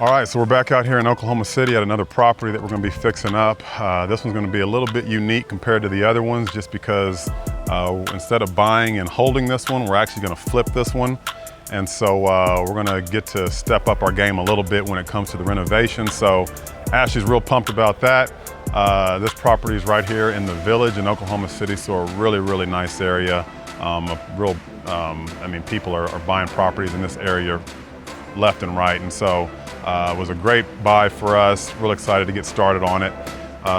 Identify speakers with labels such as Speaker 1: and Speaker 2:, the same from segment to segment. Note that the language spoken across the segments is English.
Speaker 1: All right, so we're back out here in Oklahoma City at another property that we're going to be fixing up. This one's going to be a little bit unique compared to the other ones just because instead of buying and holding this one, we're actually going to flip this one. And so we're going to get to step up our game a little bit when it comes to the renovation. So Ashley's real pumped about that. This property is right here in the Village in Oklahoma City, so a really, really nice area. People are buying properties in this area left and right, and so it was a great buy for us. Real excited to get started on it.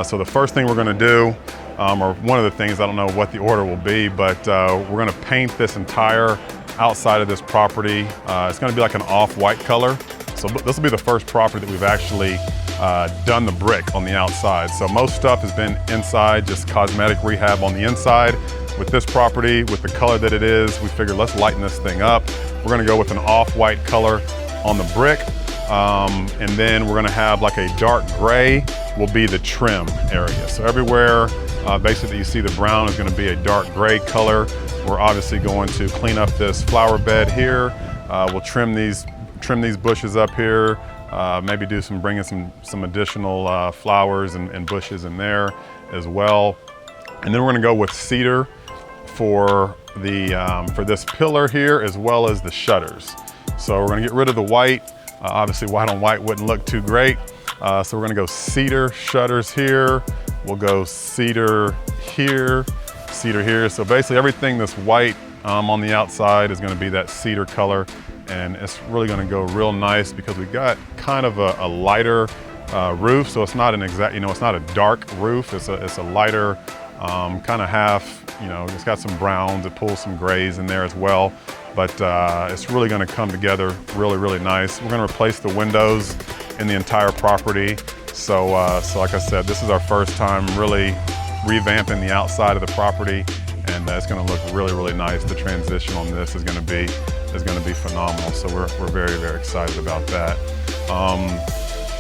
Speaker 1: So the first thing we're going to do, or one of the things, I don't know what the order will be, but we're going to paint this entire outside of this property. It's going to be like an off-white color. So this will be the first property that we've actually done the brick on the outside. So most stuff has been inside, just cosmetic rehab on the inside. With this property, with the color that it is, we figured let's lighten this thing up. We're going to go with an off-white color on the brick. And then we're gonna have like a dark gray will be the trim area. So everywhere basically you see the brown is gonna be a dark gray color. We're obviously going to clean up this flower bed here. We'll trim these bushes up here, maybe bring in some additional flowers and bushes in there as well. And then we're gonna go with cedar for this pillar here as well as the shutters. So we're gonna get rid of the white. Obviously white on white wouldn't look too great. So we're gonna go cedar shutters here. We'll go cedar here, cedar here. So basically everything that's white on the outside is gonna be that cedar color. And it's really gonna go real nice because we got kind of a lighter roof. So it's not it's not a dark roof. It's a lighter kind of half, it's got some browns, it pulls some grays in there as well. But it's really going to come together really, really nice. We're going to replace the windows in the entire property. So like I said, this is our first time really revamping the outside of the property, and it's going to look really, really nice. The transition on this is going to be phenomenal. So we're very, very excited about that.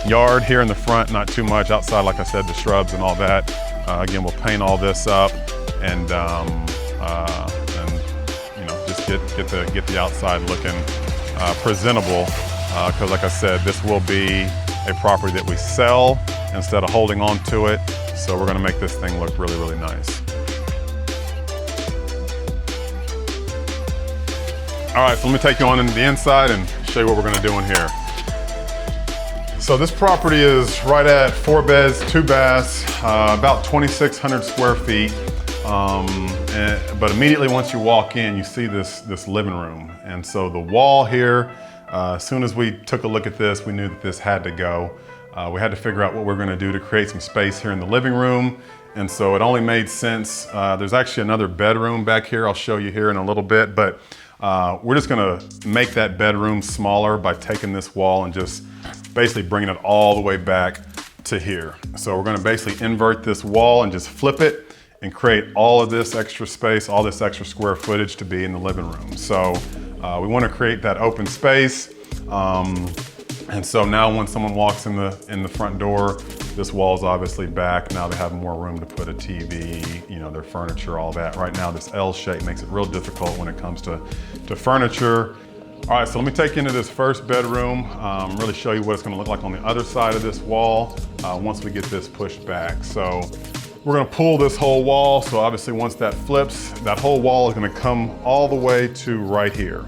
Speaker 1: Yard here in the front, not too much. Outside, like I said, the shrubs and all that. Again, we'll paint all this up and just get the outside looking presentable, because like I said, this will be a property that we sell instead of holding on to it. So we're gonna make this thing look really, really nice. All right, so let me take you on into the inside and show you what we're gonna do in here. So this property is right at 4 beds, 2 baths, about 2,600 square feet. But immediately once you walk in, you see this living room. And so the wall here, as soon as we took a look at this, we knew that this had to go. We had to figure out what we're gonna do to create some space here in the living room. And so it only made sense. There's actually another bedroom back here. I'll show you here in a little bit, but we're just gonna make that bedroom smaller by taking this wall and just basically bringing it all the way back to here. So we're gonna basically invert this wall and just flip it and create all of this extra space, all this extra square footage to be in the living room. So we want to create that open space. And so now when someone walks in the front door, this wall is obviously back. Now they have more room to put a TV, their furniture, all that. Right now this L shape makes it real difficult when it comes to furniture. All right, so let me take you into this first bedroom, really show you what it's gonna look like on the other side of this wall once we get this pushed back. So we're gonna pull this whole wall. So obviously once that flips, that whole wall is gonna come all the way to right here.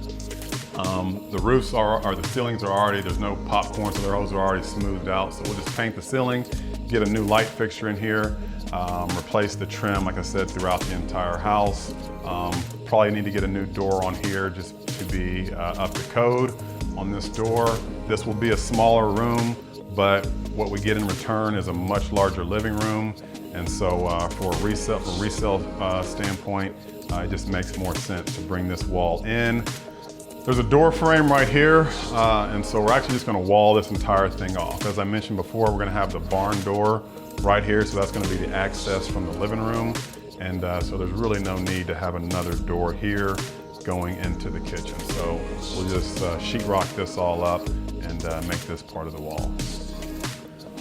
Speaker 1: The roofs the ceilings are already, there's no popcorn, so those are already smoothed out. So we'll just paint the ceiling, get a new light fixture in here, replace the trim, like I said, throughout the entire house. Probably need to get a new door on here just to be up to code on this door. This will be a smaller room, but what we get in return is a much larger living room. And so from a resale standpoint, it just makes more sense to bring this wall in. There's a door frame right here, and so we're actually just gonna wall this entire thing off. As I mentioned before, we're gonna have the barn door right here, so that's gonna be the access from the living room. And so there's really no need to have another door here going into the kitchen. So we'll just sheetrock this all up and make this part of the wall.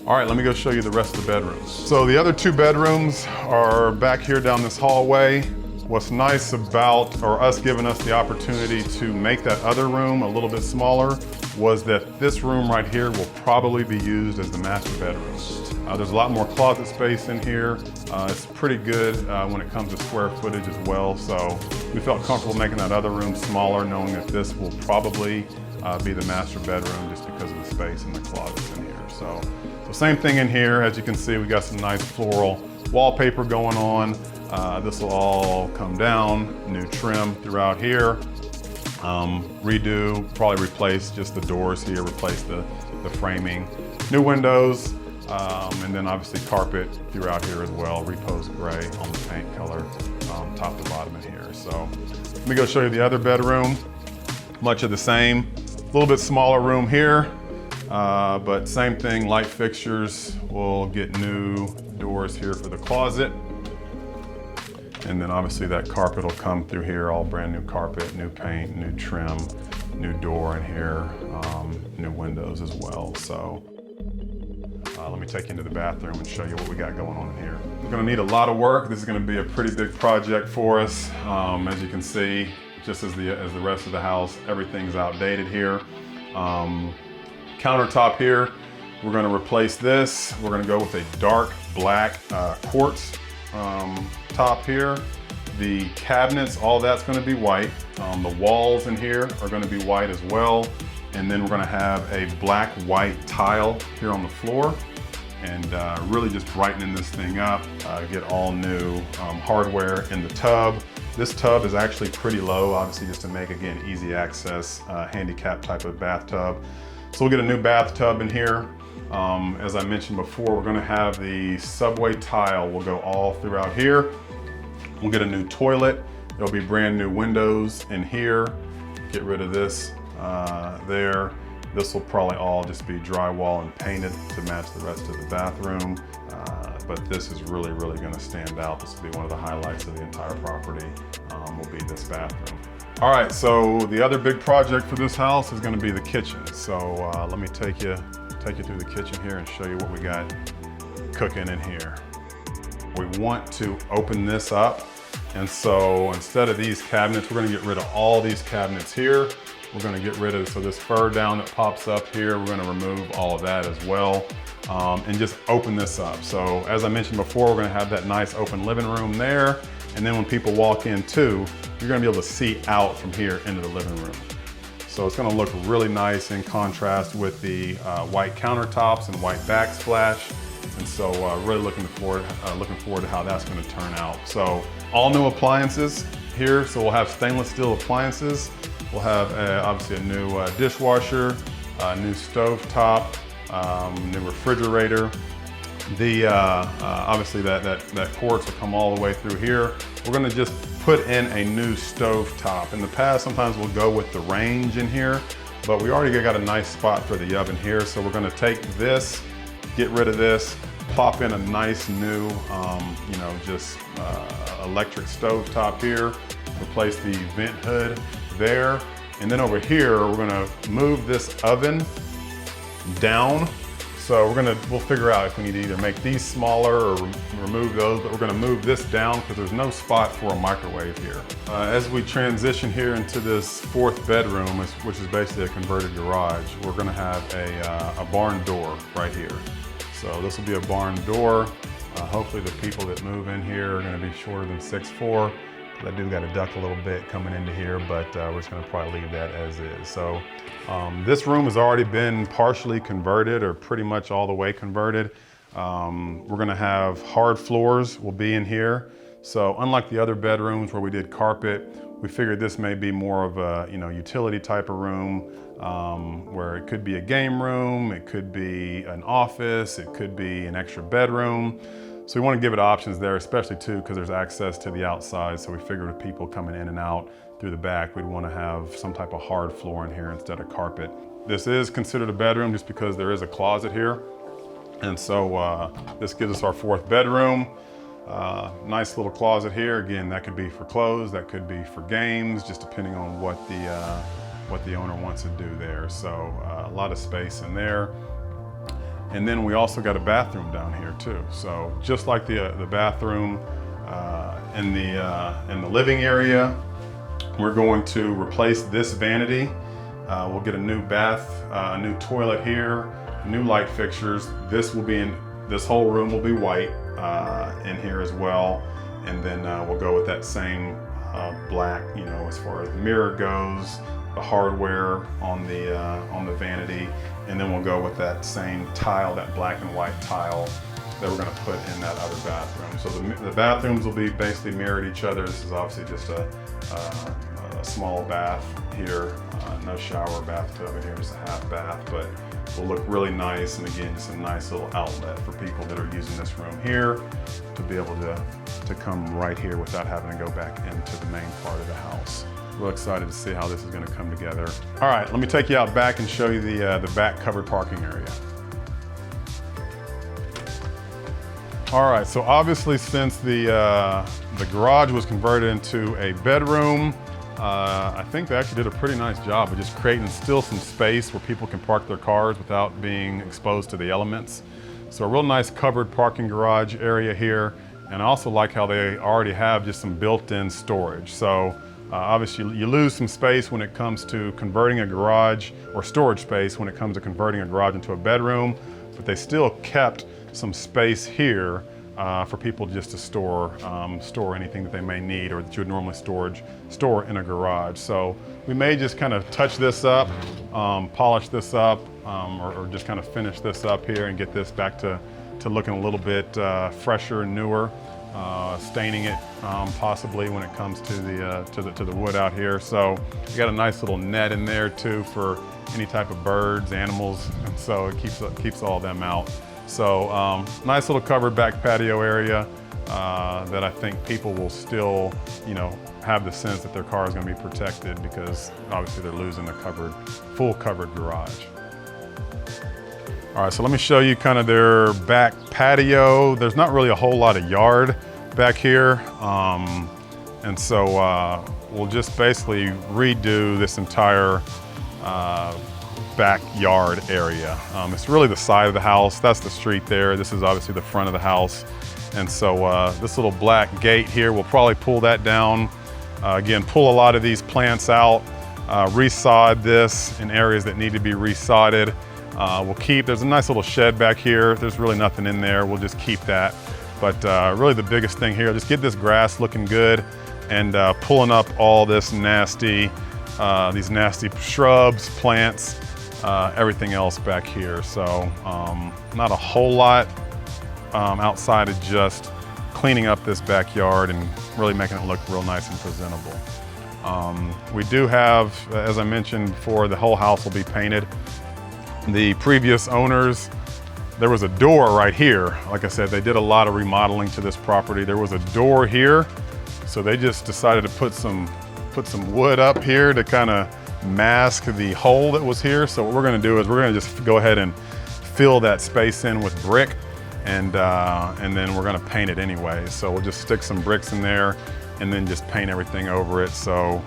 Speaker 1: All right, let me go show you the rest of the bedrooms. So the other 2 bedrooms are back here down this hallway. What's nice about, or us giving us the opportunity to make that other room a little bit smaller, was that this room right here will probably be used as the master bedroom. There's a lot more closet space in here. It's pretty good when it comes to square footage as well. So we felt comfortable making that other room smaller, knowing that this will probably be the master bedroom just because of the space and the closets in here. So same thing in here. As you can see, we got some nice floral wallpaper going on. This will all come down, new trim throughout here. Redo, probably replace just the doors here, replace the framing. New windows, and then obviously carpet throughout here as well, repose gray on the paint color, top to bottom in here. So let me go show you the other bedroom. Much of the same, a little bit smaller room here, but same thing, light fixtures. We'll get new doors here for the closet. And then obviously that carpet will come through here, all brand new carpet, new paint, new trim, new door in here, new windows as well. So let me take you into the bathroom and show you what we got going on in here. We're gonna need a lot of work. This is gonna be a pretty big project for us. As you can see, just as the rest of the house, everything's outdated here. Countertop here, we're gonna replace this. We're gonna go with a dark black quartz top here. The cabinets, all that's gonna be white. The walls in here are gonna be white as well. And then we're gonna have a black white tile here on the floor, and really just brightening this thing up, get all new hardware in the tub. This tub is actually pretty low, obviously just to make, again, easy access, handicap type of bathtub. So we'll get a new bathtub in here. As I mentioned before, we're gonna have the subway tile will go all throughout here. We'll get a new toilet. There'll be brand new windows in here. Get rid of this there. This will probably all just be drywall and painted to match the rest of the bathroom. But this is really, really gonna stand out. This will be one of the highlights of the entire property, will be this bathroom. All right, so the other big project for this house is gonna be the kitchen. So let me take you through the kitchen here and show you what we got cooking in here. We want to open this up. And so instead of these cabinets, we're gonna get rid of all these cabinets here. We're gonna get rid of, so this fur down that pops up here, we're gonna remove all of that as well, and just open this up. So as I mentioned before, we're gonna have that nice open living room there. And then when people walk in too, you're gonna be able to see out from here into the living room. So it's gonna look really nice in contrast with the white countertops and white backsplash. And so really looking forward to how that's gonna turn out. So all new appliances here. So we'll have stainless steel appliances. We'll have obviously a new dishwasher, new stove top, new refrigerator. The obviously that quartz will come all the way through here. We're gonna just put in a new stove top. In the past, sometimes we'll go with the range in here, but we already got a nice spot for the oven here. So we're gonna take this, get rid of this, plop in a nice new, just electric stove top here, replace the vent hood there. And then over here, we're gonna move this oven down. So we'll figure out if we need to either make these smaller or remove those, but we're gonna move this down because there's no spot for a microwave here. As we transition here into this fourth bedroom, which is basically a converted garage, we're gonna have a barn door right here. So this will be a barn door. Hopefully the people that move in here are gonna be shorter than 6'4". I do got to duck a little bit coming into here, but we're just gonna probably leave that as is. So this room has already been partially converted, or pretty much all the way converted. We're gonna have hard floors will be in here. So unlike the other bedrooms where we did carpet, we figured this may be more of a utility type of room, where it could be a game room, it could be an office, it could be an extra bedroom. So we want to give it options there, especially too, because there's access to the outside. So we figured with people coming in and out through the back, we'd want to have some type of hard floor in here instead of carpet. This is considered a bedroom just because there is a closet here. And so this gives us our fourth bedroom. Nice little closet here. Again, that could be for clothes, that could be for games, just depending on what the owner wants to do there. So a lot of space in there. And then we also got a bathroom down here too. So just like the bathroom in the living area, we're going to replace this vanity. We'll get a new bath, a new toilet here, new light fixtures. This whole room will be white in here as well. And then we'll go with that same black, as far as the mirror goes, the hardware on the vanity, and then we'll go with that same tile, that black and white tile that we're going to put in that other bathroom. So the bathrooms will be basically mirrored each other. This is obviously just a small bath here, no shower, bathtub in here, just a half bath, but will look really nice. And again, just a nice little outlet for people that are using this room here to be able to come right here without having to go back into the main part of the house. Real excited to see how this is going to come together. All right, let me take you out back and show you the back covered parking area. All right, so obviously since the garage was converted into a bedroom, I think they actually did a pretty nice job of just creating still some space where people can park their cars without being exposed to the elements. So a real nice covered parking garage area here. And I also like how they already have just some built-in storage. So obviously you lose some space when it comes to converting a garage, or storage space when it comes to converting a garage into a bedroom, but they still kept some space here for people just to store anything that they may need or that you would normally store in a garage. So we may just kind of touch this up, polish this up, or just kind of finish this up here and get this back to looking a little bit fresher and newer, staining it possibly when it comes to the wood out here. So we got a nice little net in there too for any type of birds, animals, and so it keeps all of them out. So nice little covered back patio area that I think people will still, have the sense that their car is going to be protected, because obviously they're losing the full covered garage. All right, so let me show you kind of their back patio. There's not really a whole lot of yard back here. And so we'll just basically redo this entire backyard area. It's really the side of the house. That's the street there. This is obviously the front of the house. And so this little black gate here, we'll probably pull that down. Again, pull a lot of these plants out, resod this in areas that need to be resodded. There's a nice little shed back here. There's really nothing in there. We'll just keep that. But really the biggest thing here, just get this grass looking good and pulling up all this nasty, these nasty shrubs, plants, everything else back here. So not a whole lot outside of just cleaning up this backyard and really making it look real nice and presentable. We do have, as I mentioned before, the whole house will be painted. The previous owners, there was a door right here. Like I said, they did a lot of remodeling to this property. There was a door here, so they just decided to put some wood up here to kind of mask the hole that was here. So what we're going to do is we're going to just go ahead and fill that space in with brick, and then we're going to paint it anyway. So we'll just stick some bricks in there and then just paint everything over it, so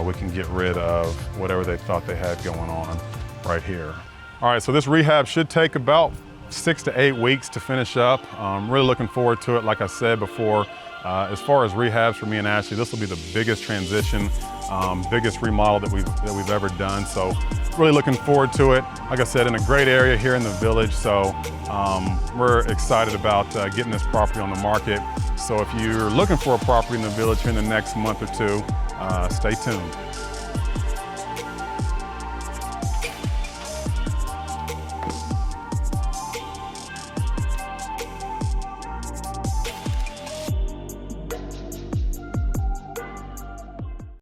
Speaker 1: we can get rid of whatever they thought they had going on right here. All right, so this rehab should take about 6 to 8 weeks to finish up. I'm really looking forward to it. Like I said before, as far as rehabs for me and Ashley, this will be the biggest transition, biggest remodel that we've ever done. So really looking forward to it. Like I said, in a great area here in the village. So we're excited about getting this property on the market. So if you're looking for a property in the village here in the next month or two, stay tuned.